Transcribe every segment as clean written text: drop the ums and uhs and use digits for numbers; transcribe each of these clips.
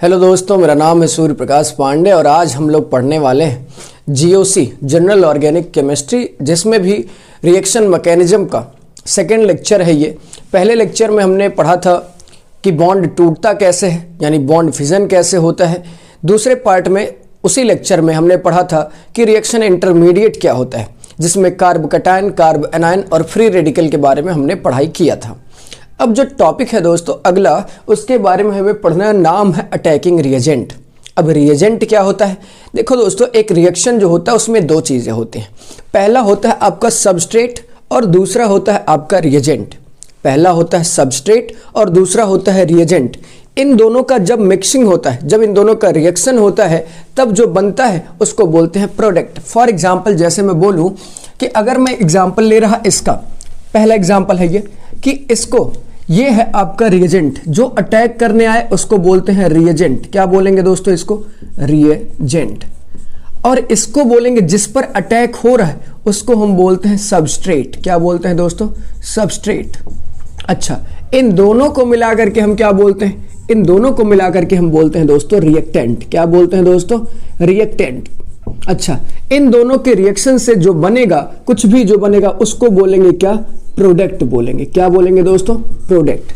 Hello दोस्तों, मेरा नाम है सूर्य प्रकाश पांडे और आज हम लोग पढ़ने वाले हैं जीओसी जनरल ऑर्गेनिक केमिस्ट्री, जिसमें भी रिएक्शन मैकेनिज्म का सेकेंड लेक्चर है। ये पहले लेक्चर में हमने पढ़ा था कि बॉन्ड टूटता कैसे है, यानी बॉन्ड फिजन कैसे होता है। दूसरे पार्ट में उसी लेक्चर में हमने पढ़ा था कि रिएक्शन इंटरमीडिएट क्या होता है, जिसमें कार्ब कटायन, कार्ब एनायन और फ्री रेडिकल के बारे में हमने पढ़ाई किया था। अब जो टॉपिक है दोस्तों अगला, उसके बारे में हमें पढ़ना नाम है अटैकिंग रिएजेंट। अब रिएजेंट क्या होता है? देखो दोस्तों, एक रिएक्शन जो होता है उसमें दो चीज़ें होती हैं। पहला होता है आपका सबस्ट्रेट और दूसरा होता है आपका रिएजेंट। पहला होता है सबस्ट्रेट और दूसरा होता है रिएजेंट। इन दोनों का जब मिक्सिंग होता है, जब इन दोनों का रिएक्शन होता है, तब जो बनता है उसको बोलते हैं प्रोडक्ट। फॉर एग्जाम्पल, जैसे मैं बोलूँ कि अगर मैं एग्जाम्पल ले रहा इसका, पहला एग्जाम्पल है ये कि इसको, ये है आपका रिएजेंट, जो अटैक करने आए उसको बोलते हैं रिएजेंट। क्या बोलेंगे दोस्तों? इसको रिएजेंट। और इसको बोलेंगे जिस पर अटैक हो रहा है उसको हम बोलते हैं सबस्ट्रेट। क्या बोलते हैं दोस्तों? सबस्ट्रेट। अच्छा, इन दोनों को मिला करके हम क्या बोलते हैं? इन दोनों को मिला करके हम बोलते हैं दोस्तों रिएक्टेंट। क्या बोलते हैं दोस्तों? रिएक्टेंट। अच्छा, इन दोनों के रिएक्शन से जो बनेगा, कुछ भी जो बनेगा उसको बोलेंगे क्या? प्रोडक्ट बोलेंगे। क्या बोलेंगे दोस्तों? प्रोडक्ट।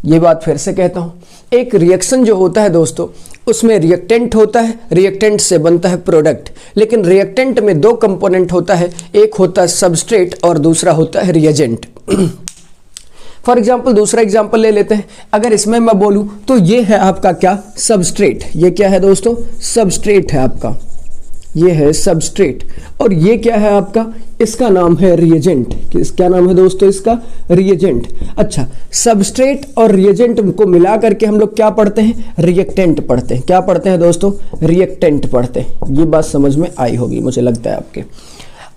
ये बात फिर से कहता हूं, एक रिएक्शन जो होता है दोस्तों उसमें रिएक्टेंट होता है, रिएक्टेंट से बनता है प्रोडक्ट। लेकिन रिएक्टेंट में दो कंपोनेंट होता है, एक होता है सबस्ट्रेट और दूसरा होता है रिएजेंट। फॉर एग्जाम्पल, दूसरा एग्जाम्पल ले लेते हैं। अगर इसमें मैं बोलूं तो ये है आपका क्या? सबस्ट्रेट। ये क्या है दोस्तों? सबस्ट्रेट है आपका, ये है सबस्ट्रेट। और ये क्या है आपका? इसका नाम है रिएजेंट। क्या नाम है दोस्तों इसका? रिएजेंट। अच्छा, सबस्ट्रेट और रिएजेंट को मिला करके हम लोग क्या पढ़ते हैं? रिएक्टेंट पढ़ते हैं। क्या पढ़ते हैं दोस्तों? रिएक्टेंट पढ़ते हैं। ये बात समझ में आई होगी मुझे लगता है आपके।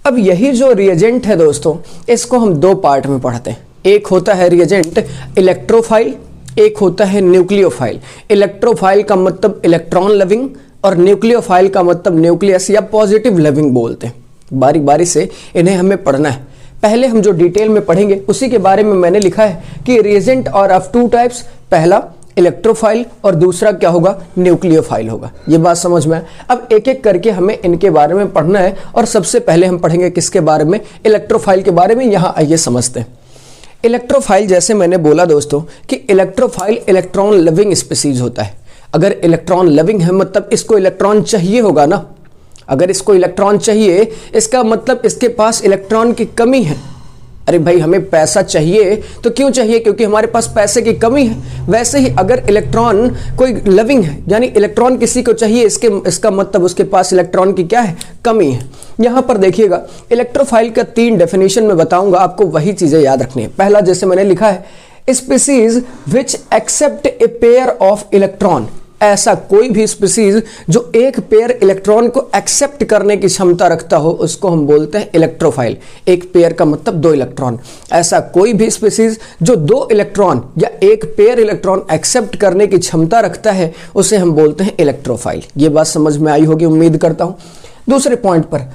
अब यही जो रिएजेंट है दोस्तों, इसको हम दो पार्ट में पढ़ते हैं। एक होता है रिएजेंट इलेक्ट्रोफाइल, एक होता है न्यूक्लियोफाइल। इलेक्ट्रोफाइल का मतलब इलेक्ट्रॉन लविंग और न्यूक्लियोफाइल का मतलब न्यूक्लियस या पॉजिटिव लविंग बोलते हैं। बारी बारी से इन्हें हमें पढ़ना है। पहले हम जो डिटेल में पढ़ेंगे उसी के बारे में मैंने लिखा है कि रिएजेंट और ऑफ टू टाइप्स, पहला इलेक्ट्रोफाइल और दूसरा क्या होगा? न्यूक्लियोफाइल होगा। ये बात समझ में आए? अब एक एक करके हमें इनके बारे में पढ़ना है और सबसे पहले हम पढ़ेंगे किसके बारे में? इलेक्ट्रोफाइल के बारे में। यहाँ आइए समझते हैं। इलेक्ट्रोफाइल, जैसे मैंने बोला दोस्तों कि इलेक्ट्रोफाइल इलेक्ट्रॉन लविंग स्पीसीज होता है। अगर इलेक्ट्रॉन लविंग है मतलब इसको इलेक्ट्रॉन चाहिए होगा ना। अगर इसको इलेक्ट्रॉन चाहिए, इसका मतलब इसके पास इलेक्ट्रॉन की कमी है। अरे भाई, हमें पैसा चाहिए तो क्यों चाहिए? क्योंकि हमारे पास पैसे की कमी है। वैसे ही अगर इलेक्ट्रॉन कोई लविंग है, यानी इलेक्ट्रॉन किसी को चाहिए, इसका मतलब उसके पास इलेक्ट्रॉन की क्या है? कमी है। यहां पर देखिएगा, इलेक्ट्रोफाइल का 3 डेफिनेशन में बताऊंगा, आपको वही चीजें याद रखनी है। पहला, जैसे मैंने लिखा है, species which accept a pair of electron. ऐसा कोई भी स्पीसीज जो एक पेयर इलेक्ट्रॉन को एक्सेप्ट करने की क्षमता रखता हो उसको हम बोलते हैं इलेक्ट्रोफाइल। एक पेयर का मतलब 2 इलेक्ट्रॉन। ऐसा कोई भी स्पीसीज जो 2 इलेक्ट्रॉन या एक पेयर इलेक्ट्रॉन एक्सेप्ट करने की क्षमता रखता है उसे हम बोलते हैं इलेक्ट्रोफाइल। ये बात समझ में आई होगी, उम्मीद करता हूं। दूसरे पॉइंट पर,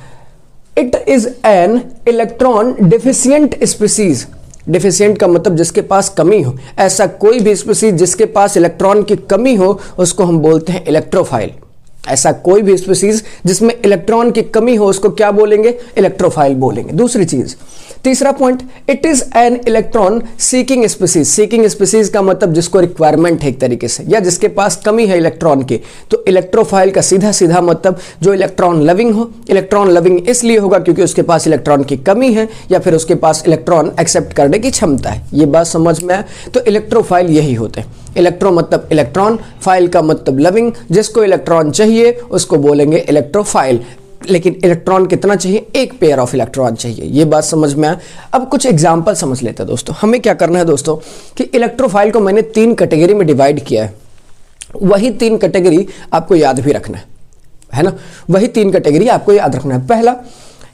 it is an electron deficient species. Deficient का मतलब जिसके पास कमी हो। ऐसा कोई भी स्पीसीज जिसके पास इलेक्ट्रॉन की कमी हो उसको हम बोलते हैं इलेक्ट्रोफाइल। ऐसा कोई भी स्पीसीज जिसमें इलेक्ट्रॉन की कमी हो उसको क्या बोलेंगे? इलेक्ट्रोफाइल बोलेंगे। दूसरी चीज, तीसरा point, it is an electron seeking species. Seeking species का मतलब जिसको रिक्वायरमेंट है एक तरीके से, या जिसके पास कमी है इलेक्ट्रॉन की। तो इलेक्ट्रोफाइल का सीधा सीधा मतलब जो इलेक्ट्रॉन लविंग हो। इलेक्ट्रॉन लविंग इसलिए होगा क्योंकि उसके पास इलेक्ट्रॉन की कमी है या फिर उसके पास इलेक्ट्रॉन एक्सेप्ट करने की क्षमता है। ये बात समझ में आए? तो इलेक्ट्रोफाइल यही होते हैं। इलेक्ट्रो मतलब इलेक्ट्रॉन, फाइल का मतलब लविंग। जिसको इलेक्ट्रॉन चाहिए उसको बोलेंगे इलेक्ट्रोफाइल। लेकिन इलेक्ट्रॉन कितना चाहिए? एक पेयर ऑफ इलेक्ट्रॉन चाहिए। ये बात समझ में आए? अब कुछ एग्जांपल समझ लेते हैं दोस्तों। हमें क्या करना है दोस्तों कि इलेक्ट्रोफाइल को मैंने 3 कैटेगरी में डिवाइड किया है। वही 3 कैटेगरी आपको याद भी रखना है ना? वही 3 कैटेगरी आपको याद रखना है। पहला,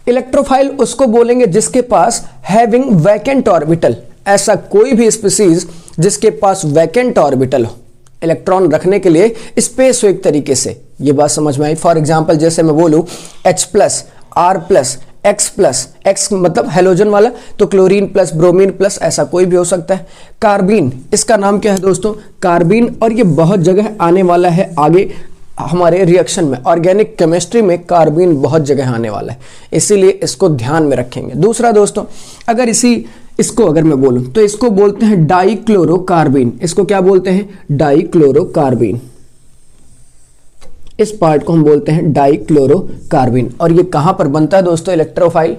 इलेक्ट्रोफाइल उसको बोलेंगे जिसके पास हैविंग वैकेंट ऑर्बिटल। ऐसा कोई भी स्पीसीज जिसके पास वैकेंट ऑर्बिटल हो, इलेक्ट्रॉन रखने के लिए स्पेस हो एक तरीके से। ये बात समझ में आई? फॉर एग्जाम्पल, जैसे मैं बोलूं H+, R+, X plus, X मतलब हेलोजन वाला, तो क्लोरीन प्लस ब्रोमीन प्लस ऐसा कोई भी हो सकता है। कार्बीन, इसका नाम क्या है दोस्तों, कार्बीन, और ये बहुत जगह आने वाला है आगे हमारे रिएक्शन में, ऑर्गेनिक केमिस्ट्री में कार्बीन बहुत जगह आने वाला है, इसीलिए इसको ध्यान में रखेंगे। दूसरा दोस्तों, अगर इसको अगर मैं बोलूं तो इसको बोलते हैं डाइक्लोरोकार्बीन। इसको क्या बोलते हैं, डाइक्लोरोकार्बीन। इस पार्ट को हम बोलते हैं डाइक्लोरोकार्बीन। और ये कहां पर बनता है दोस्तों, इलेक्ट्रोफाइल।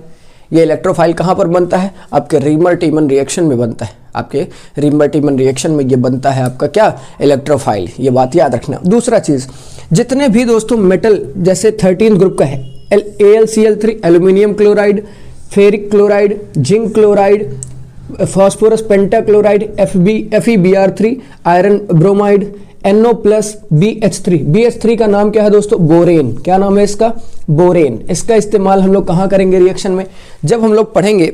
ये इलेक्ट्रोफाइल कहां पर बनता है, आपके रीमर-टीमन रिएक्शन में बनता है। आपके रीमर-टीमन रिएक्शन में ये बनता है आपका क्या, इलेक्ट्रोफाइल। ये बात याद रखना। दूसरा चीज, जितने भी दोस्तों मेटल जैसे 13 ग्रुप का है, AlCl3 aluminium chloride, ferric chloride, zinc chloride, phosphorus pentachloride, FeBr3, iron bromide, NO plus BH3। BH3 का नाम क्या है दोस्तों, बोरेन। क्या नाम है इसका, बोरेन। इसका इस्तेमाल हम लोग कहाँ करेंगे रिएक्शन में, जब हम लोग पढ़ेंगे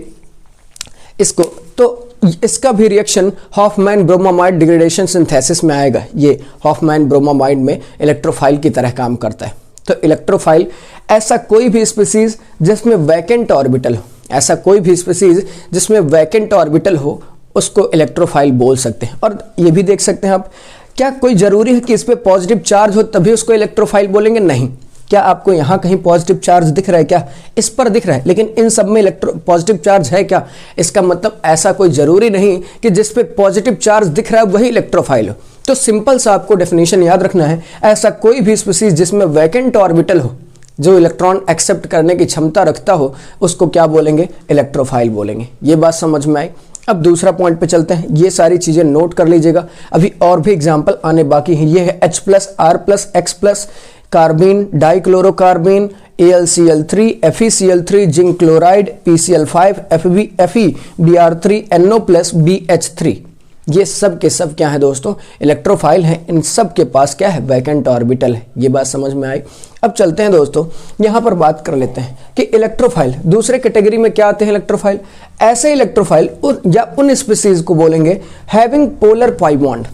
इसको, तो इसका भी reaction Hofmann bromamide degradation synthesis में आएगा। ये हॉफमैन ब्रोमामाइड में इलेक्ट्रोफाइल की तरह काम करता है। तो इलेक्ट्रोफाइल ऐसा कोई भी स्पीसीज जिसमें वैकेंट ऑर्बिटल हो, ऐसा कोई भी स्पीसीज जिसमें वैकेंट ऑर्बिटल हो, उसको इलेक्ट्रोफाइल बोल सकते हैं। और ये भी देख सकते हैं आप, क्या कोई जरूरी है कि इस पे पॉजिटिव चार्ज हो तभी उसको इलेक्ट्रोफाइल बोलेंगे, नहीं। क्या आपको यहां कहीं पॉजिटिव चार्ज दिख रहा है, क्या इस पर दिख रहा है, लेकिन इन सब में पॉजिटिव चार्ज है क्या, इसका मतलब ऐसा कोई जरूरी नहीं कि जिस पे पॉजिटिव चार्ज दिख रहा है वही इलेक्ट्रोफाइल हो। तो सिंपल सा आपको डेफिनेशन याद रखना है, ऐसा कोई भी स्पीसीज जिसमें वैकेंट ऑर्बिटल हो, जो इलेक्ट्रॉन एक्सेप्ट करने की क्षमता रखता हो, उसको क्या बोलेंगे, इलेक्ट्रोफाइल बोलेंगे। ये बात समझ में आई। अब दूसरा पॉइंट पे चलते हैं, ये सारी चीजें नोट कर लीजिएगा, अभी और भी एग्जांपल आने बाकी हैं। ये है H plus, R plus, X plus, carbene, डाइक्लोरोकार्बीन, AlCl3, FeCl3, zinc chloride, PCl5, FeBr3, NO plus, BH3। ये सब के सब क्या है दोस्तों, इलेक्ट्रोफाइल हैं। इन सब के पास क्या है, वैकेंट ऑर्बिटल है। ये बात समझ में आई। अब चलते हैं दोस्तों, यहां पर बात कर लेते हैं कि इलेक्ट्रोफाइल दूसरे कैटेगरी में क्या आते हैं। इलेक्ट्रोफाइल, ऐसे इलेक्ट्रोफाइल या उन स्पीसीज को बोलेंगे हैविंग पोलर पाई बॉन्ड।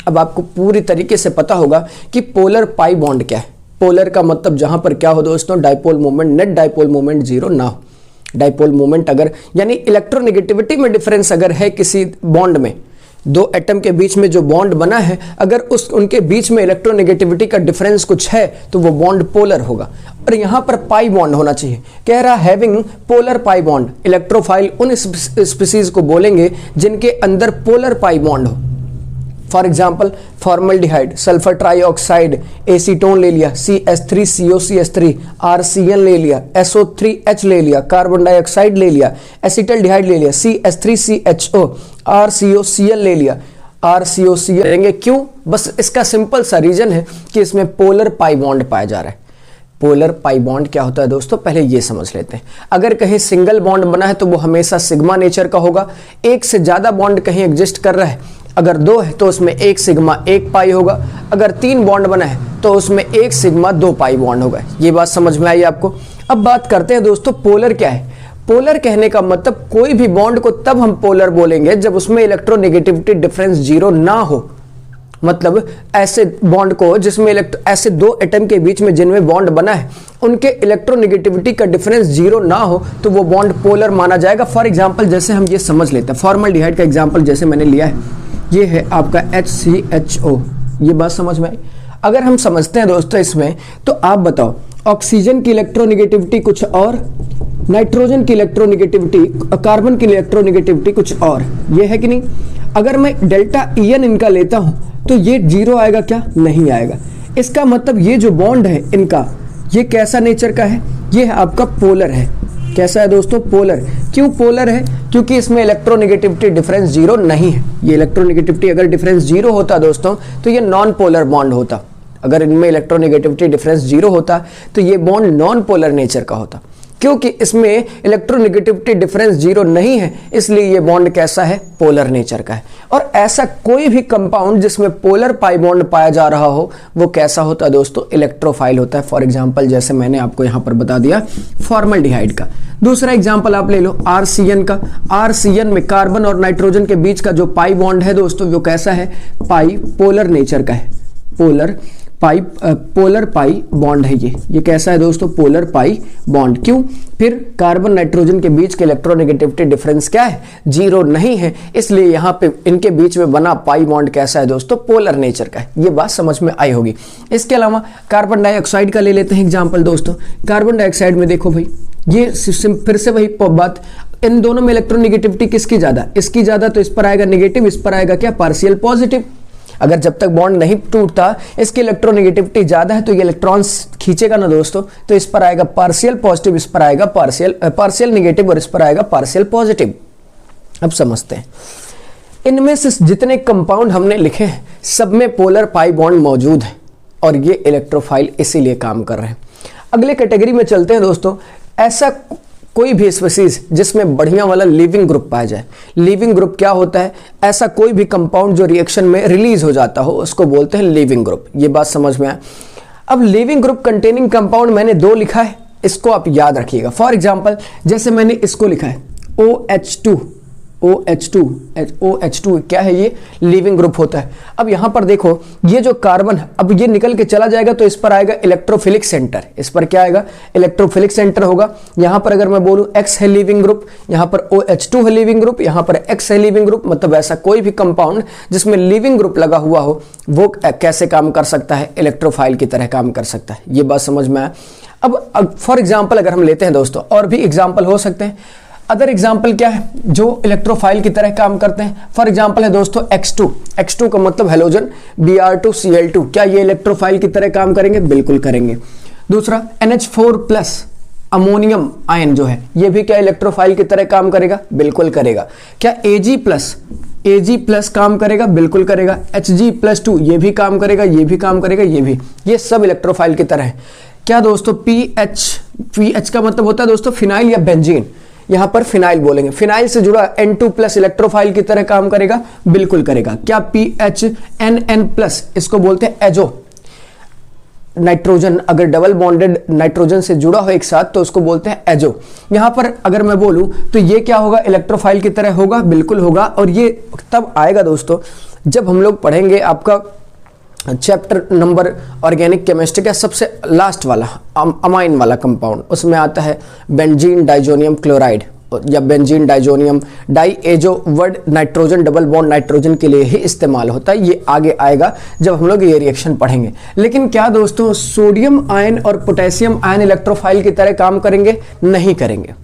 अब आपको पूरी तरीके से पता होगा कि पोलर पाई बॉन्ड क्या है। पोलर का मतलब जहां पर क्या हो दोस्तों, dipole moment, net dipole moment zero ना हो। डाइपोल मोमेंट अगर यानी इलेक्ट्रोनेगेटिविटी में डिफरेंस अगर है किसी बॉन्ड में, दो एटम के बीच में जो बॉन्ड बना है, अगर उनके बीच में इलेक्ट्रोनेगेटिविटी का डिफरेंस कुछ है तो वो बॉन्ड पोलर होगा। और यहां पर पाई बॉन्ड होना चाहिए। कह रहा having polar pi bond. Electrophile उन स्पीसीज को बोलेंगे जिनके अंदर पोलर पाई बॉन्ड हो। For example formaldehyde, sulphur trioxide, acetone ले लिया, CH3COCH3, RCN ले लिया, SO3H ले लिया, कार्बन डाइऑक्साइड ले लिया, एसिटल्डिहाइड ले लिया, CH3CHO, RCOCl ले लिया, RCOCl लेंगे। क्यों? बस इसका सिंपल सा रीजन है कि इसमें पोलर पाई बॉन्ड पाया जा रहा है। पोलर पाई बॉन्ड क्या होता है दोस्तों, पहले ये समझ लेते हैं। अगर कहीं सिंगल बॉन्ड बना है तो वो हमेशा सिग्मा नेचर का होगा। एक से ज्यादा बॉन्ड कहीं एग्जिस्ट कर रहा है, अगर दो है तो उसमें एक सिग्मा एक पाई होगा। अगर तीन बॉन्ड बना है तो उसमें एक सिग्मा दो पाई बॉन्ड होगा। ये बात समझ में आई आपको। अब बात करते हैं दोस्तों पोलर क्या है। पोलर कहने का मतलब कोई भी बॉन्ड को तब हम पोलर बोलेंगे जब उसमें इलेक्ट्रोनेगेटिविटी डिफरेंस जीरो ना हो। मतलब ऐसे बॉन्ड को जिसमें ऐसे दो एटम के बीच में जिनमें बॉन्ड बना है उनके इलेक्ट्रोनेगेटिविटी का डिफरेंस जीरो ना हो तो वो बॉन्ड पोलर माना जाएगा। फॉर एग्जांपल जैसे हम ये समझ लेते हैं, फॉर्मल्डिहाइड का एग्जांपल जैसे मैंने लिया है, ये है आपका HCHO। ये बात समझ में आई। अगर हम समझते हैं दोस्तों इसमें, तो आप बताओ ऑक्सीजन की इलेक्ट्रोनेगेटिविटी कुछ और, नाइट्रोजन की इलेक्ट्रोनेगेटिविटी, कार्बन की इलेक्ट्रोनेगेटिविटी कुछ और, ये है कि नहीं। अगर मैं डेल्टा EN इनका लेता हूं तो ये जीरो आएगा क्या, नहीं आएगा। इसका मतलब ये जो बॉन्ड है इनका, ये कैसा नेचर का है, ये आपका पोलर है। कैसा है दोस्तों, पोलर। क्यों पोलर है? क्योंकि इसमें इलेक्ट्रोनेगेटिविटी डिफरेंस जीरो नहीं है। ये इलेक्ट्रोनेगेटिविटी अगर डिफरेंस जीरो होता दोस्तों तो ये नॉन पोलर बॉन्ड होता। अगर इनमें इलेक्ट्रोनेगेटिविटी डिफरेंस जीरो होता तो ये बॉन्ड नॉन पोलर नेचर का होता। क्योंकि इसमें इलेक्ट्रोनेगेटिविटी डिफरेंस जीरो नहीं है इसलिए ये बॉन्ड कैसा है, पोलर नेचर का है। और ऐसा कोई भी कंपाउंड जिसमें पोलर पाई बॉन्ड पाया जा रहा हो वो कैसा होता है दोस्तों, इलेक्ट्रोफाइल होता है। फॉर एग्जांपल जैसे मैंने आपको यहां पर बता दिया फॉर्मल्डिहाइड का। दूसरा एग्जांपल आप ले लो RCN का। RCN में कार्बन और नाइट्रोजन के बीच का जो पाई बॉन्ड है दोस्तों वो कैसा है, पाई पोलर नेचर का है। पोलर पोलर पाई बॉन्ड है। ये कैसा है दोस्तों? Polar pi bond. क्यों? फिर कार्बन नाइट्रोजन के बीच के इलेक्ट्रोनेगेटिविटी डिफरेंस क्या है? 0 नहीं है, इसलिए यहाँ पे इनके बीच में बना पाई बॉन्ड कैसा है दोस्तों? पोलर नेचर का है। ये बात समझ में आई होगी। इसके अलावा कार्बन डाइऑक्साइड का ले लेते हैं एग्जाम्पल दोस्तों। कार्बन डाइऑक्साइड में देखो भाई, ये फिर से वही बात, इन दोनों में इलेक्ट्रोनेगेटिविटी किसकी ज्यादा? इसकी ज्यादा, तो इस पर आएगा नेगेटिव, इस पर आएगा क्या? Partial positive. अगर जब तक बॉन्ड नहीं टूटता इसकी इलेक्ट्रोनेगेटिविटी ज्यादा है तो ये इलेक्ट्रॉन्स खींचेगा ना दोस्तों, तो इस पर आएगा पार्शियल पॉजिटिव, इस पर आएगा पार्शियल नेगेटिव और इस पर आएगा पार्शियल पॉजिटिव। अब समझते हैं, इनमें से जितने कंपाउंड हमने लिखे हैं सब में पोलर पाई बॉन्ड मौजूद है और ये इलेक्ट्रोफाइल इसीलिए काम कर रहे हैं। अगले कैटेगरी में चलते हैं दोस्तों। ऐसा कोई भी स्पीसीज जिसमें बढ़िया वाला लिविंग ग्रुप पाया जाए। लिविंग ग्रुप क्या होता है? ऐसा कोई भी कंपाउंड जो रिएक्शन में रिलीज हो जाता हो उसको बोलते हैं लिविंग ग्रुप। ये बात समझ में आए। अब लिविंग ग्रुप कंटेनिंग कंपाउंड मैंने 2 लिखा है, इसको आप याद रखिएगा। फॉर एग्जांपल जैसे मैंने इसको लिखा है OH2 क्या है? ये लिविंग ग्रुप होता है। अब यहां पर देखो, ये जो कार्बन है अब ये निकल के चला जाएगा तो इस पर आएगा इलेक्ट्रोफिलिक सेंटर। इस पर क्या आएगा? इलेक्ट्रोफिलिक सेंटर होगा। यहां पर अगर मैं बोलूं X है लिविंग ग्रुप, यहां पर OH2 है लिविंग ग्रुप, यहां पर X है लिविंग ग्रुप, मतलब ऐसा कोई भी कंपाउंड जिसमें लिविंग ग्रुप लगा हुआ हो वो कैसे काम कर सकता है? इलेक्ट्रोफाइल की तरह काम कर सकता है। ये बात समझ में आया। अब फॉर एग्जाम्पल अगर हम लेते हैं दोस्तों, और भी एग्जाम्पल हो सकते हैं। अदर एग्जाम्पल क्या है जो इलेक्ट्रोफाइल की तरह काम करते हैं? फॉर एग्जाम्पल है दोस्तों X2 का मतलब हेलोजन, Br2Cl2। क्या ये इलेक्ट्रोफाइल की तरह काम करेंगे? बिल्कुल करेंगे। दूसरा NH4+ अमोनियम आयन जो है ये भी क्या इलेक्ट्रोफाइल की तरह काम करेगा? बिल्कुल करेगा। क्या Ag+ काम करेगा? बिल्कुल करेगा। Hg+2 ये भी काम करेगा, ये भी काम करेगा, ये भी, ये सब इलेक्ट्रोफाइल की तरह है। क्या दोस्तों? PH का मतलब होता है दोस्तों फिनाइल या बेंजीन, यहां पर फिनाइल बोलेंगे। फिनाइल से जुड़ा N2+ इलेक्ट्रोफाइल की तरह काम करेगा? बिल्कुल करेगा। क्या PHNN+, इसको बोलते हैं एजो। नाइट्रोजन अगर डबल बॉन्डेड नाइट्रोजन से जुड़ा हो एक साथ तो उसको बोलते हैं एजो। यहां पर अगर मैं बोलूं तो ये क्या होगा? इलेक्ट्रोफाइल की तरह होगा? बिल्कुल होगा। और ये तब आएगा दोस्तों जब हम लोग पढ़ेंगे आपका चैप्टर नंबर ऑर्गेनिक केमिस्ट्री का सबसे लास्ट वाला अमाइन वाला कंपाउंड, उसमें आता है बेंजीन डाइजोनियम क्लोराइड या benzene diazonium diazo. Word nitrogen double bond nitrogen के लिए ही इस्तेमाल होता है। ये आगे आएगा जब हम लोग ये रिएक्शन पढ़ेंगे। लेकिन क्या दोस्तों सोडियम आयन और पोटेशियम आयन इलेक्ट्रोफाइल की तरह काम करेंगे? नहीं करेंगे।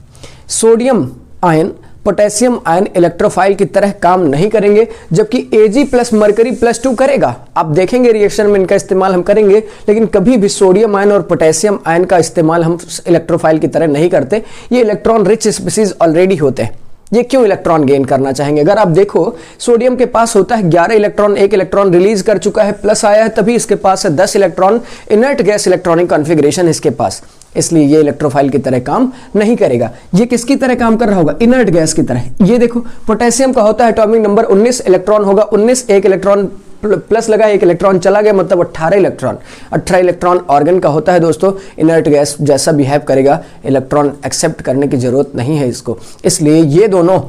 Sodium ion potassium ion electrophile की तरह काम नहीं करेंगे, जबकि Ag+ मरकरी+2 करेगा। आप देखेंगे रिएक्शन में इनका इस्तेमाल हम करेंगे, लेकिन कभी भी सोडियम आयन और पोटेशियम आयन का इस्तेमाल हम इलेक्ट्रोफाइल की तरह नहीं करते। ये इलेक्ट्रॉन रिच स्पीसीज ऑलरेडी होते हैं। ये क्यों इलेक्ट्रॉन गेन करना चाहेंगे? अगर आप देखो सोडियम के पास होता है 11 इलेक्ट्रॉन, 1 इलेक्ट्रॉन रिलीज कर चुका है, प्लस आया है, तभी इसके पास है 10 electron. Inert gas electronic configuration इसके पास, इसलिए ये इलेक्ट्रोफाइल की तरह काम नहीं करेगा। ये किसकी तरह काम कर रहा होगा? इनर्ट गैस की तरह। ये देखो पोटेशियम का होता है एटॉमिक नंबर 19, इलेक्ट्रॉन होगा 19, 1 इलेक्ट्रॉन प्लस लगा, 1 इलेक्ट्रॉन चला गया, मतलब 18 इलेक्ट्रॉन। 18 इलेक्ट्रॉन ऑर्गन का होता है दोस्तों। इनर्ट गैस जैसा बिहेव करेगा, इलेक्ट्रॉन एक्सेप्ट करने की जरूरत नहीं है इसको, इसलिए ये दोनों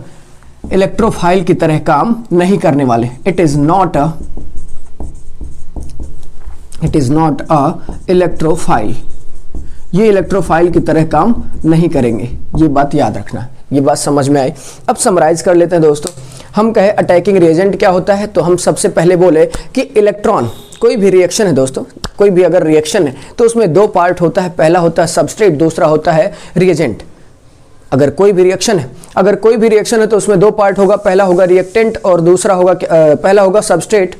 इलेक्ट्रोफाइल की तरह काम नहीं करने वाले। It is not a electrophile. ये इलेक्ट्रोफाइल की तरह काम नहीं करेंगे, ये बात याद रखना। ये बात समझ में आई। अब समराइज कर लेते हैं दोस्तों। हम कहे अटैकिंग रिएजेंट क्या होता है, तो हम सबसे पहले बोले कि इलेक्ट्रॉन, कोई भी रिएक्शन है दोस्तों, कोई भी अगर रिएक्शन है तो उसमें 2 पार्ट होता है। पहला होता है सबस्ट्रेट, दूसरा होता है रिएजेंट। अगर कोई भी रिएक्शन है तो उसमें 2 पार्ट होगा, पहला होगा रिएक्टेंट और दूसरा होगा पहला होगा सबस्ट्रेट।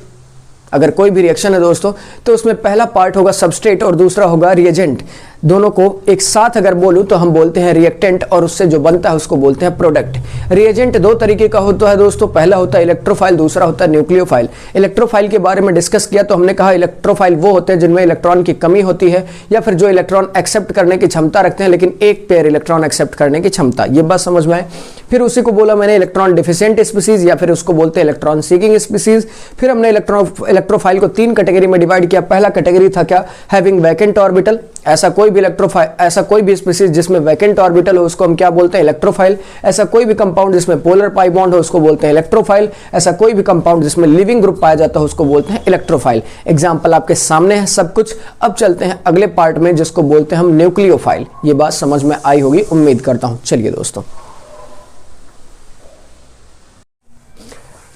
अगर कोई भी रिएक्शन है दोस्तों तो उसमें पहला पार्ट होगा सबस्ट्रेट और दूसरा होगा रिएजेंट। दोनों को एक साथ अगर बोलूं तो हम बोलते हैं रिएक्टेंट, और उससे जो बनता है उसको बोलते हैं प्रोडक्ट। रिएजेंट 2 तरीके का होता है दोस्तों, पहला होता है इलेक्ट्रोफाइल, दूसरा होता है न्यूक्लियोफाइल। इलेक्ट्रोफाइल के बारे में डिस्कस किया तो हमने कहा इलेक्ट्रोफाइल वो होते हैं जिनमें इलेक्ट्रॉन की कमी होती है, या फिर जो इलेक्ट्रॉन एक्सेप्ट करने की क्षमता रखते हैं लेकिन एक पेयर इलेक्ट्रॉन एक्सेप्ट करने की क्षमता। ये बात समझ में आए। फिर उसी को बोला मैंने इलेक्ट्रॉन डिफिशिएंट स्पीसीज या फिर उसको बोलते हैं इलेक्ट्रॉन सीकिंग स्पीसीज। फिर हमने इलेक्ट्रोफाइल को 3 कैटेगरी में डिवाइड किया। पहला कैटेगरी था क्या, हैविंग वैकेंट ऑर्बिटल। ऐसा कोई भी स्पीसीज जिसमें वैकेंट ऑर्बिटल हो उसको हम क्या बोलते हैं, इलेक्ट्रोफाइल। ऐसा कोई भी कंपाउंड जिसमें पोलर पाई बॉन्ड हो उसको बोलते हैं इलेक्ट्रोफाइल। ऐसा कोई भी कंपाउंड जिसमें लिविंग ग्रुप पाया जाता है उसको बोलते हैं इलेक्ट्रोफाइल। एग्जाम्पल आपके सामने है सब कुछ। अब चलते हैं अगले पार्ट में जिसको बोलते हैं हम न्यूक्लियोफाइल। ये बात समझ में आई होगी उम्मीद करता हूं। चलिए दोस्तों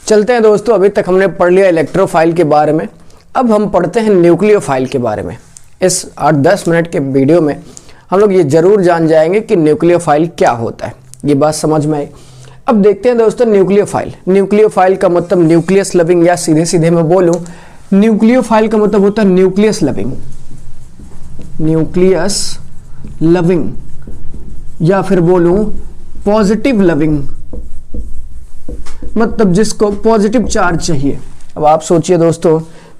चलते हैं दोस्तों। अभी तक हमने पढ़ लिया इलेक्ट्रोफाइल के बारे में, अब हम पढ़ते हैं न्यूक्लियोफाइल के बारे में। इस 8-10 मिनट के वीडियो में हम लोग ये जरूर जान जाएंगे कि न्यूक्लियोफाइल क्या होता है। ये बात समझ में आई। अब देखते हैं दोस्तों न्यूक्लियोफाइल। न्यूक्लियोफाइल का मतलब न्यूक्लियस लविंग, या सीधे सीधे मैं बोलूं न्यूक्लियोफाइल का मतलब होता है न्यूक्लियस लविंग, न्यूक्लियस लविंग, या फिर बोलूं पॉजिटिव लविंग, मतलब जिसको पॉजिटिव चार्ज चाहिए। अब आप सोचिए दोस्तों,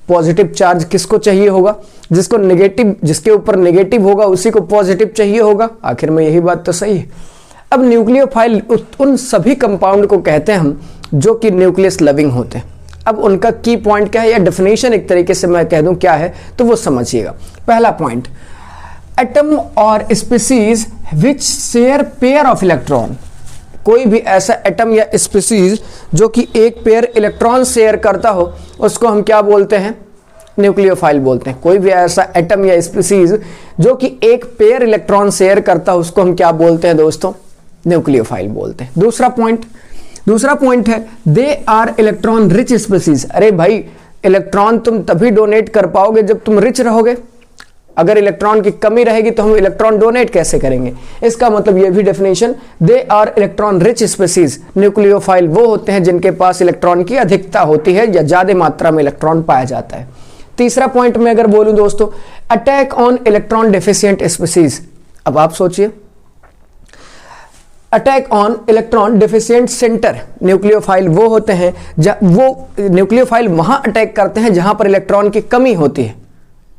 पॉजिटिव चार्ज किसको चाहिए होगा, जिसको नेगेटिव, जिसके ऊपर नेगेटिव होगा उसी को पॉजिटिव चाहिए होगा। आखिर में यही बात तो सही है। अब न्यूक्लियोफाइल उन सभी कंपाउंड को कहते हैं हम जो कि न्यूक्लियस लविंग होते हैं। अब उनका की पॉइंट क्या है, या डेफिनेशन एक तरीके से मैं कह दूं क्या है तो वो समझिएगा। पहला पॉइंट, एटम और species which share pair of electron. कोई भी ऐसा एटम या स्पीसीज जो कि एक पेयर इलेक्ट्रॉन शेयर करता हो उसको हम क्या बोलते हैं, न्यूक्लियोफाइल बोलते हैं। कोई भी ऐसा एटम या स्पीसीज जो कि एक पेयर इलेक्ट्रॉन शेयर करता हो उसको हम क्या बोलते हैं दोस्तों, न्यूक्लियोफाइल बोलते हैं। दूसरा पॉइंट है they are electron rich species. अरे भाई, इलेक्ट्रॉन तुम तभी डोनेट कर पाओगे जब तुम रिच रहोगे। अगर इलेक्ट्रॉन की कमी रहेगी तो हम इलेक्ट्रॉन डोनेट कैसे करेंगे। इसका मतलब ये भी definition, they are electron rich species. Nucleophile वो होते हैं जिनके पास इलेक्ट्रॉन की अधिकता होती है या ज्यादा मात्रा में इलेक्ट्रॉन पाया जाता है। तीसरा पॉइंट में अगर बोलूं दोस्तों, attack on electron deficient species. अब आप सोचिए, attack on electron deficient centre. Nucleophile वो होते हैं न्यूक्लियोफाइल वहां अटैक करते हैं जहां पर इलेक्ट्रॉन की कमी होती है।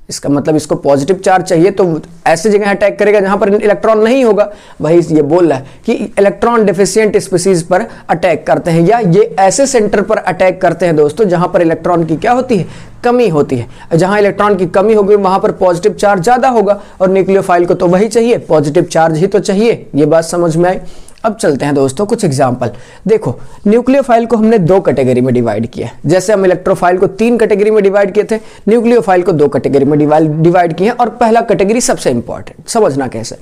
इसका मतलब इसको पॉजिटिव चार्ज चाहिए तो ऐसे जगह अटैक करेगा जहां पर इलेक्ट्रॉन नहीं होगा। वही ये बोल रहा है कि इलेक्ट्रॉन डेफिशिएंट स्पीसीज पर अटैक करते हैं, या ये ऐसे सेंटर पर अटैक करते हैं दोस्तों जहां पर इलेक्ट्रॉन की क्या होती है, कमी होती है। जहां इलेक्ट्रॉन की कमी होगी वहां पर पॉजिटिव चार्ज ज्यादा होगा, और न्यूक्लियोफाइल को तो वही चाहिए, पॉजिटिव चार्ज ही तो चाहिए। ये बात समझ में आई। अब चलते हैं दोस्तों कुछ एग्जाम्पल। देखो, न्यूक्लियोफाइल को हमने 2 कैटेगरी में डिवाइड किया। जैसे हम इलेक्ट्रोफाइल को 3 कैटेगरी में डिवाइड किए थे, न्यूक्लियोफाइल को 2 कैटेगरी में डिवाइड किए हैं। और पहला कैटेगरी सबसे इंपॉर्टेंट, समझना कैसे।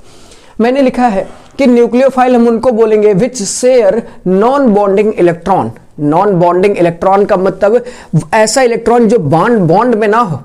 मैंने लिखा है कि न्यूक्लियोफाइल हम उनको बोलेंगे which share non bonding electron. Non bonding electron का मतलब ऐसा इलेक्ट्रॉन जो बॉन्ड में ना हो,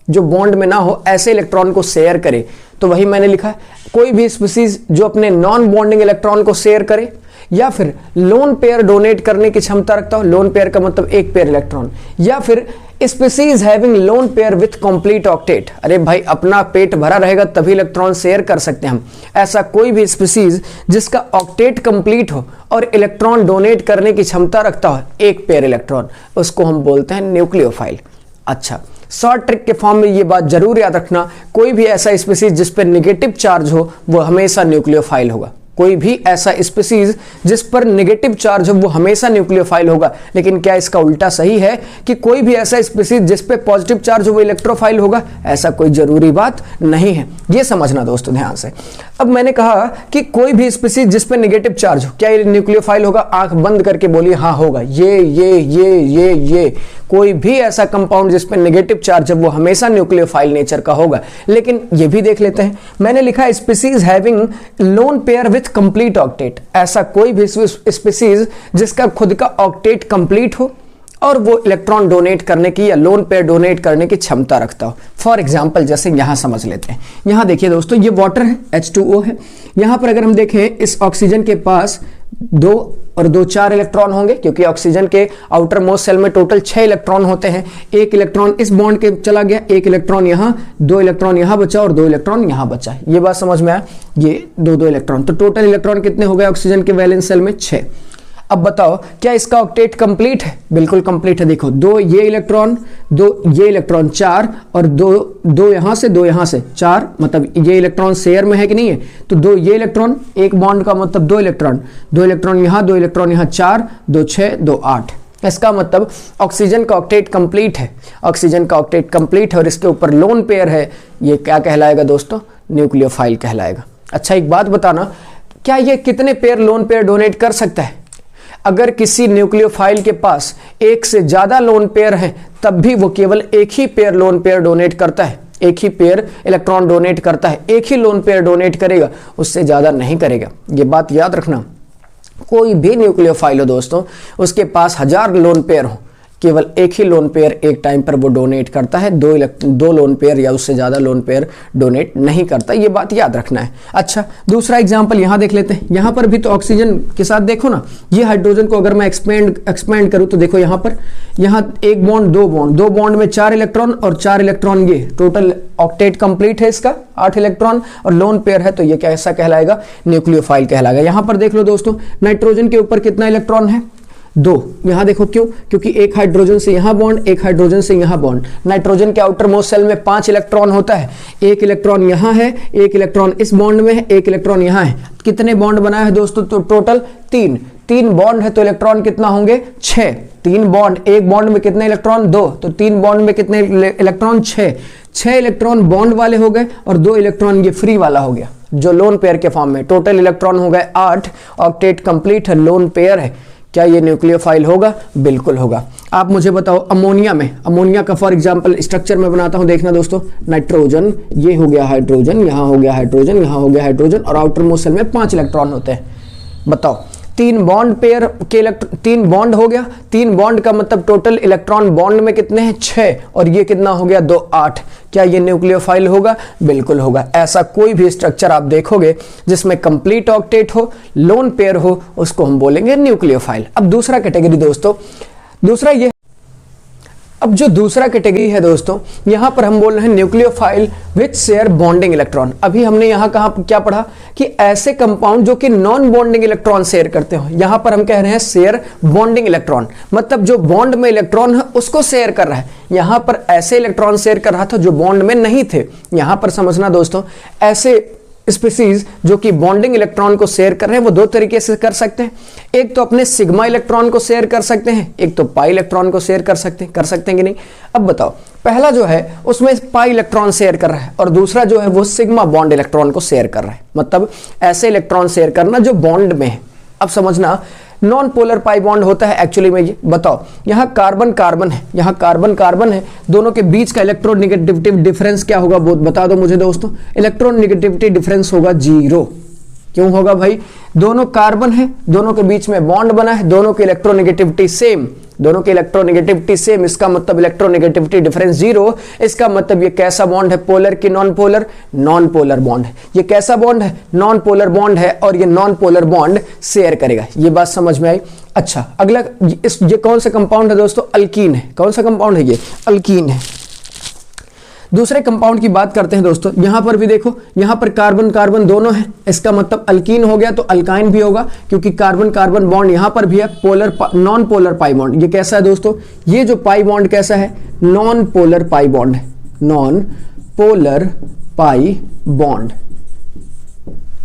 जो बॉन्ड में ना हो, ऐसे इलेक्ट्रॉन को शेयर करे। तो वही मैंने लिखा है, कोई भी स्पीसीज जो अपने नॉन बॉन्डिंग इलेक्ट्रॉन को शेयर करे, या फिर लोन पेयर डोनेट करने की क्षमता रखता हो। लोन पेयर का मतलब एक पेयर इलेक्ट्रॉन, या फिर species having lone pair with complete octet. अरे भाई, अपना पेट भरा रहेगा तभी इलेक्ट्रॉन शेयर कर सकते हैं हम। ऐसा कोई भी स्पीसीज जिसका ऑक्टेट कंप्लीट हो और इलेक्ट्रॉन डोनेट करने की क्षमता रखता हो एक पेयर इलेक्ट्रॉन, उसको हम बोलते हैं न्यूक्लियोफाइल। अच्छा, शॉर्ट ट्रिक के फॉर्म में ये बात जरूर याद रखना, कोई भी ऐसा स्पीसीज जिस पर नेगेटिव चार्ज हो वो हमेशा न्यूक्लियोफाइल होगा। कोई भी ऐसा स्पीसीज जिस पर नेगेटिव चार्ज हो वो हमेशा न्यूक्लियोफाइल होगा। लेकिन क्या इसका उल्टा सही है कि कोई भी ऐसा स्पीसीज जिस पे पॉजिटिव चार्ज हो वो इलेक्ट्रोफाइल होगा? ऐसा कोई जरूरी बात नहीं है, ये समझना दोस्तों ध्यान से। अब मैंने कहा कि कोई भी स्पीसीज जिस पे नेगेटिव चार्ज हो, क्या ये न्यूक्लियोफाइल होगा? आंख बंद करके बोलिए हाँ होगा। ये कोई भी ऐसा कंपाउंड जिस पे नेगेटिव चार्ज है वो हमेशा न्यूक्लियोफाइल नेचर का होगा। लेकिन ये भी देख लेते हैं, मैंने लिखा species having lone pair with complete octet. ऐसा कोई भी स्पीसीज जिसका खुद का ऑक्टेट कंप्लीट हो और वो इलेक्ट्रॉन डोनेट करने की या लोन पेयर डोनेट करने की क्षमता रखता हो। फॉर एग्जांपल जैसे यहां समझ लेते हैं, यहां देखिए दोस्तों, ये वाटर है, H2O है। यहां पर अगर हम देखें इस ऑक्सीजन के पास 2 और 2 4 इलेक्ट्रॉन होंगे, क्योंकि ऑक्सीजन के आउटर मोस्ट सेल में टोटल 6 इलेक्ट्रॉन होते हैं। एक इलेक्ट्रॉन इस बॉन्ड के चला गया, एक इलेक्ट्रॉन यहां, 2 इलेक्ट्रॉन यहां बचा और 2 इलेक्ट्रॉन यहां बचा। ये बात समझ में आया? ये 2 इलेक्ट्रॉन, तो टोटल इलेक्ट्रॉन कितने हो गए ऑक्सीजन के वैलेंस सेल में? 6। अब बताओ क्या इसका ऑक्टेट कंप्लीट है? बिल्कुल कंप्लीट है। देखो दो ये इलेक्ट्रॉन 4 और दो यहां से 2 यहां से 4, मतलब ये इलेक्ट्रॉन शेयर में है कि नहीं है? तो 2 ये इलेक्ट्रॉन, एक बॉन्ड का मतलब 2 इलेक्ट्रॉन यहां, 2 इलेक्ट्रॉन यहां, 4 2 6 2 8। इसका मतलब ऑक्सीजन का ऑक्टेट कंप्लीट है, ऑक्सीजन का ऑक्टेट कंप्लीट है और इसके ऊपर लोन पेयर है। ये क्या कहलाएगा दोस्तों? न्यूक्लियोफाइल कहलाएगा। अच्छा एक बात बताना, क्या ये कितने पेयर लोन पेयर डोनेट कर सकता है? अगर किसी न्यूक्लियोफाइल के पास एक से ज्यादा लोन पेयर है तब भी वो केवल एक ही पेयर लोन पेयर डोनेट करता है, एक ही पेयर इलेक्ट्रॉन डोनेट करता है, एक ही लोन पेयर डोनेट करेगा, उससे ज्यादा नहीं करेगा। ये बात याद रखना। कोई भी न्यूक्लियोफाइल हो दोस्तों, उसके पास 1000 लोन पेयर हो, केवल एक ही लोन पेयर एक टाइम पर वो डोनेट करता है, दो लोन पेयर या उससे ज्यादा लोन पेयर डोनेट नहीं करता। ये बात याद रखना है। अच्छा दूसरा एग्जांपल यहां देख लेते हैं। यहां पर भी तो ऑक्सीजन के साथ देखो ना, ये हाइड्रोजन को अगर मैं एक्सपेंड करूं तो देखो यहां पर, यहां एक बॉन्ड, दो बॉन्ड में 4 इलेक्ट्रॉन और 4 इलेक्ट्रॉन, ये टोटल ऑक्टेट कंप्लीट है इसका, 8 इलेक्ट्रॉन और लोन पेयर है, तो ये कैसा कहलाएगा? न्यूक्लियोफाइल कहलाएगा। यहां पर देख लो दोस्तों, नाइट्रोजन के ऊपर कितना इलेक्ट्रॉन है? 2। यहां देखो क्यों? क्योंकि एक हाइड्रोजन से यहां बॉन्ड, एक हाइड्रोजन से यहां बॉन्ड। नाइट्रोजन के आउटर मोस्ट सेल में 5 इलेक्ट्रॉन होता है, एक इलेक्ट्रॉन यहां है, एक इलेक्ट्रॉन इस बॉन्ड में है, एक इलेक्ट्रॉन यहां है। कितने बॉन्ड बनाए हैं दोस्तों? तो टोटल 3 बॉन्ड है, तो इलेक्ट्रॉन कितना होंगे? 6। 3 बॉन्ड, एक बॉन्ड में कितने इलेक्ट्रॉन? 2, तो 3 बॉन्ड में कितने इलेक्ट्रॉन? 6 इलेक्ट्रॉन बॉन्ड वाले हो गए और 2 इलेक्ट्रॉन ये फ्री वाला हो गया जो लोन पेयर के फॉर्म में। टोटल इलेक्ट्रॉन हो गए 8, ऑक्टेट कंप्लीट है, लोन पेयर है। क्या ये न्यूक्लियोफाइल होगा? बिल्कुल होगा। आप मुझे बताओ अमोनिया में, अमोनिया का फॉर एग्जांपल स्ट्रक्चर में बनाता हूं, देखना दोस्तों। नाइट्रोजन, ये हो गया हाइड्रोजन, यहां हो गया हाइड्रोजन, यहां हो गया हाइड्रोजन और आउटर मोस्ट सेल में 5 इलेक्ट्रॉन होते हैं। बताओ 3 बॉन्ड पेयर के 3 बॉन्ड हो गया, 3 बॉन्ड का मतलब टोटल इलेक्ट्रॉन बॉन्ड में कितने हैं? 6 और ये कितना हो गया? 2 8। क्या ये न्यूक्लियोफाइल होगा? बिल्कुल होगा। ऐसा कोई भी स्ट्रक्चर आप देखोगे जिसमें कंप्लीट ऑक्टेट हो, लोन पेयर हो, उसको हम बोलेंगे न्यूक्लियोफाइल। अब दूसरा कैटेगरी दोस्तों, दूसरा ये, अब जो दूसरा कैटेगरी है दोस्तों, यहां पर हम बोल रहे हैं nucleophile with share bonding electron. अभी हमने यहां कहा क्या पढ़ा कि ऐसे कंपाउंड जो कि नॉन बॉन्डिंग इलेक्ट्रॉन शेयर करते हो, यहां पर हम कह रहे हैं शेयर बॉन्डिंग इलेक्ट्रॉन, मतलब जो बॉन्ड में इलेक्ट्रॉन है उसको शेयर कर रहा है। यहां पर ऐसे इलेक्ट्रॉन शेयर कर रहा था जो बॉन्ड में नहीं थे। यहां पर समझना दोस्तों, ऐसे स्पीसीज जो कि बॉन्डिंग इलेक्ट्रॉन को शेयर कर रहे हैं वो 2 तरीके से कर सकते हैं। एक तो अपने सिग्मा इलेक्ट्रॉन को शेयर कर सकते हैं, एक तो पाई इलेक्ट्रॉन को शेयर कर सकते हैं कि नहीं? अब बताओ, पहला जो है उसमें पाई इलेक्ट्रॉन शेयर कर रहा है और दूसरा जो है वो सिग्मा बॉन्ड इलेक्ट्रॉन को शेयर कर रहा है, मतलब ऐसे इलेक्ट्रॉन शेयर करना जो बॉन्ड में है। अब समझना, नॉन पोलर पाई बॉन्ड होता है एक्चुअली में ये। बताओ यहां कार्बन कार्बन है, यहां कार्बन कार्बन है, दोनों के बीच का इलेक्ट्रोनेगेटिविटी डिफरेंस क्या होगा वो बता दो मुझे दोस्तों। इलेक्ट्रोनेगेटिविटी डिफरेंस होगा 0। क्यों होगा भाई? दोनों कार्बन है, दोनों के बीच में बॉन्ड बना है, दोनों की इलेक्ट्रोनेगेटिविटी सेम, दोनों की इलेक्ट्रोनेगेटिविटी सेम, इसका मतलब इलेक्ट्रोनेगेटिविटी डिफरेंस 0। इसका मतलब ये कैसा बॉन्ड है? पोलर की non polar? Non polar bond है। ये कैसा बॉन्ड है? नॉन पोलर बॉन्ड है और ये नॉन पोलर बॉन्ड शेयर करेगा। ये बात समझ में आई? अच्छा अगला, ये कौन सा कंपाउंड है दोस्तों? अल्कीन है। कौन सा कंपाउंड है ये? अल्कीन है। दूसरे कंपाउंड की बात करते हैं दोस्तों। यहां पर भी देखो, यहां पर कार्बन कार्बन दोनों है, इसका मतलब अल्कीन हो गया, तो अल्काइन भी होगा क्योंकि कार्बन कार्बन बॉन्ड यहां पर भी है, polar non polar pi bond. ये कैसा है दोस्तों? ये जो पाई बॉन्ड कैसा है? नॉन पोलर पाई बॉन्ड है, नॉन पोलर पाई बॉन्ड।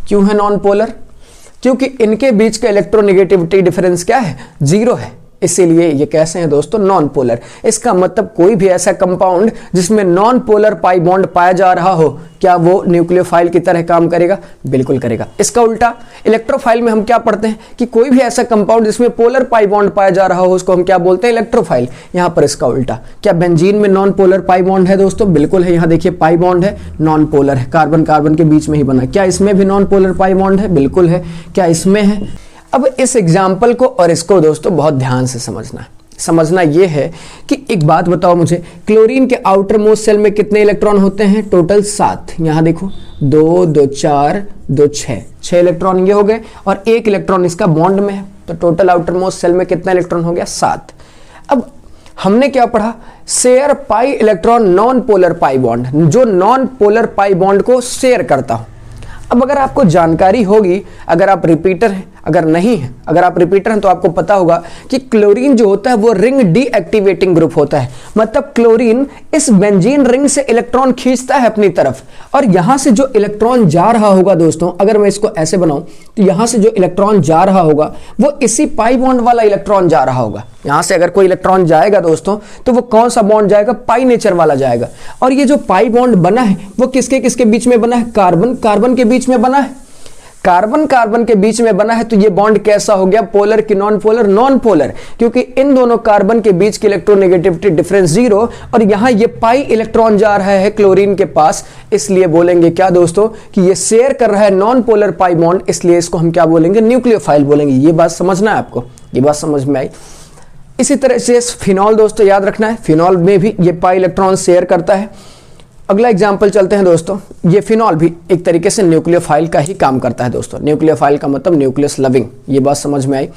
क्यों है नॉन पोलर? क्योंकि इनके बीच का इलेक्ट्रोनेगेटिविटी डिफरेंस क्या है? 0 है, इसीलिए ये कैसे हैं दोस्तों? Non polar. इसका मतलब कोई भी ऐसा कंपाउंड जिसमें नॉन पोलर पाई बॉन्ड पाया जा रहा हो, क्या वो न्यूक्लियोफाइल की तरह काम करेगा? बिल्कुल करेगा। इसका उल्टा इलेक्ट्रोफाइल में हम क्या पढ़ते हैं कि कोई भी ऐसा कंपाउंड जिसमें पोलर पाई बॉन्ड पाया जा रहा हो उसको हम क्या बोलते हैं? इलेक्ट्रोफाइल। यहां पर इसका उल्टा। क्या बेंजीन में नॉन पोलर पाई बॉन्ड है दोस्तों? बिल्कुल है। यहां देखिए पाई बॉन्ड है, नॉन पोलर है, कार्बन कार्बन के बीच में ही बना। क्या इसमें भी नॉन पोलर पाई बॉन्ड है? बिल्कुल है। क्या इसमें है? अब इस एग्जाम्पल को और इसको दोस्तों बहुत ध्यान से समझना है। समझना यह है कि एक बात बताओ मुझे, क्लोरीन के आउटर मोस्ट सेल में कितने इलेक्ट्रॉन होते हैं? टोटल 7। यहां देखो 2 2 4 2 6 इलेक्ट्रॉन ये हो गए और 1 इलेक्ट्रॉन इसका बॉन्ड में है, तो टोटल आउटर मोस्ट सेल में कितना इलेक्ट्रॉन हो गया? 7। अब हमने क्या पढ़ा? Share pi electron non polar pi bond, जो नॉन पोलर पाई बॉन्ड को शेयर करता हो। अब अगर आपको जानकारी होगी, अगर आप रिपीटर हैं, अगर नहीं है, अगर आप रिपीटर हैं तो आपको पता होगा कि क्लोरीन जो होता है वो रिंग डीएक्टिवेटिंग ग्रुप होता है। मतलब क्लोरीन इस बेंजीन रिंग से इलेक्ट्रॉन खींचता है अपनी तरफ, और यहां से जो इलेक्ट्रॉन जा रहा होगा दोस्तों, अगर मैं इसको ऐसे बनाऊं तो यहां से जो इलेक्ट्रॉन जा रहा होगा वो इसी पाई बॉन्ड वाला इलेक्ट्रॉन जा रहा होगा। यहां से अगर कोई इलेक्ट्रॉन जाएगा दोस्तों तो वो कौन सा बॉन्ड जाएगा? पाई नेचर वाला जाएगा। और ये जो पाई बॉन्ड बना है वो किसके किसके बीच में बना है? कार्बन कार्बन के बीच में बना है। कार्बन कार्बन के बीच में बना है तो ये बॉन्ड कैसा हो गया? पोलर की नॉन पोलर? नॉन पोलर, क्योंकि इन दोनों कार्बन के बीच की इलेक्ट्रोनेगेटिविटी डिफरेंस 0, और यहां ये पाई इलेक्ट्रॉन जा रहा है क्लोरीन के पास, इसलिए बोलेंगे क्या दोस्तों कि ये शेयर कर रहा है नॉन पोलर पाई बॉन्ड, इसलिए इसको हम क्या बोलेंगे? न्यूक्लियोफाइल बोलेंगे। ये बात समझना है आपको, ये बात समझ में आई। इसी तरह से फिनॉल दोस्तों याद रखना है, फिनॉल में भी ये पाई इलेक्ट्रॉन शेयर करता है। अगला एग्जाम्पल चलते हैं दोस्तों, ये फिनॉल भी एक तरीके से न्यूक्लियोफाइल का ही काम करता है दोस्तों। न्यूक्लियोफाइल का मतलब न्यूक्लियस लविंग, ये बात समझ में आई।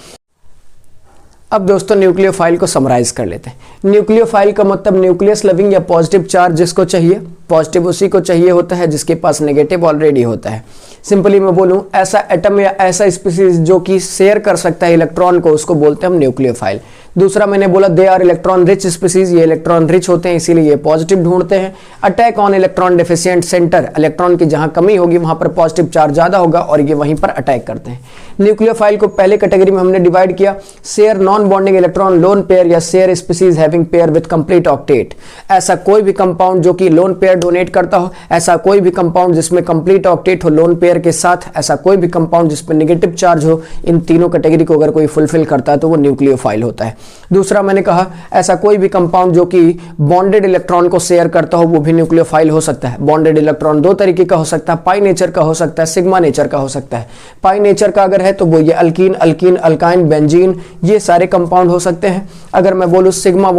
अब दोस्तों न्यूक्लियोफाइल को समराइज कर लेते हैं। न्यूक्लियोफाइल का मतलब न्यूक्लियस लविंग या पॉजिटिव चार्ज जिसको चाहिए, पॉजिटिव उसी को चाहिए होता है जिसके पास नेगेटिव ऑलरेडी होता है। सिंपली मैं बोलूं, ऐसा एटम या ऐसा स्पीसीज जो कि शेयर कर सकता है इलेक्ट्रॉन को, उसको बोलते हैं हम न्यूक्लियोफाइल। दूसरा मैंने बोला they are electron rich species, ये इलेक्ट्रॉन रिच होते हैं इसीलिए ये पॉजिटिव ढूंढते हैं। Attack on electron deficient centre, electron की जहां कमी होगी वहां पर पॉजिटिव चार्ज ज्यादा होगा और ये वहीं पर अटैक करते हैं। न्यूक्लियोफाइल को पहले कैटेगरी में हमने डिवाइड किया, share non bonding electron lone pair या share species having pair with complete octet. ऐसा कोई भी कंपाउंड जो कि लोन पेयर डोनेट करता हो, ऐसा कोई भी कंपाउंड जिसमें कंप्लीट ऑक्टेट हो लोन पेयर के साथ, ऐसा कोई भी कंपाउंड जिसमें नेगेटिव चार्ज हो, इन तीनों कैटेगरी को अगर कोई फुलफिल करता है तो वो न्यूक्लियोफाइल होता है। दूसरा मैंने कहा ऐसा कोई भी कंपाउंड जो कि बॉन्डेड इलेक्ट्रॉन को शेयर करता हो वो भी न्यूक्लियोफाइल हो सकता है। बॉन्डेड इलेक्ट्रॉन दो तरीके का हो सकता है, पाई नेचर का हो सकता है, सिग्मा नेचर का हो सकता है। पाई नेचर का अगर है तो वो ये अल्कीन, अल्कीन, अल्काइन, बेंजीन, ये सारे कंपाउंड हो सकते हैं। अगर मैं बोलूं सिग्मा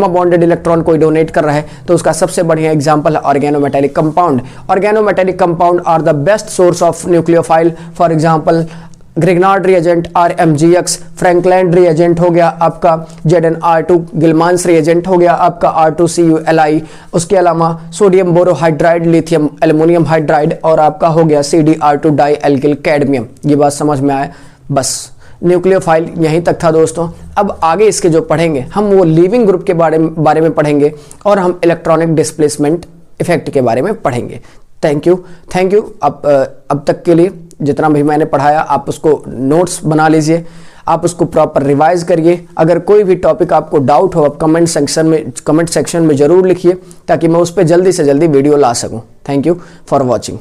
बॉन्डेड इलेक्ट्रॉन कोई डोनेट कर रहा है तो उसका सबसे बढ़िया एग्जांपल है organometallic compound. Organometallic compound are the best source of nucleophile. For example Grignard reagent RMGX, Frankland reagent हो गया आपका ZnR2, गिलमांस रिएजेंट हो गया आपका R2CuLi, उसके अलावा sodium borohydride, lithium aluminium hydride और आपका हो गया CdR2 डाई एल्किल कैडमियम। ये बात समझ में आए? बस न्यूक्लियोफाइल यहीं तक था दोस्तों। अब आगे इसके जो पढ़ेंगे हम वो लीविंग ग्रुप के बारे में पढ़ेंगे और हम इलेक्ट्रॉनिक डिस्प्लेसमेंट इफेक्ट के बारे में पढ़ेंगे। Thank you. अब तक के लिए जितना भी मैंने पढ़ाया आप उसको नोट्स बना लीजिए, आप उसको प्रॉपर रिवाइज करिए। अगर कोई भी टॉपिक आपको डाउट हो आप कमेंट सेक्शन में जरूर लिखिए ताकि मैं उस पर जल्दी से जल्दी वीडियो ला सकूं। Thank you for watching.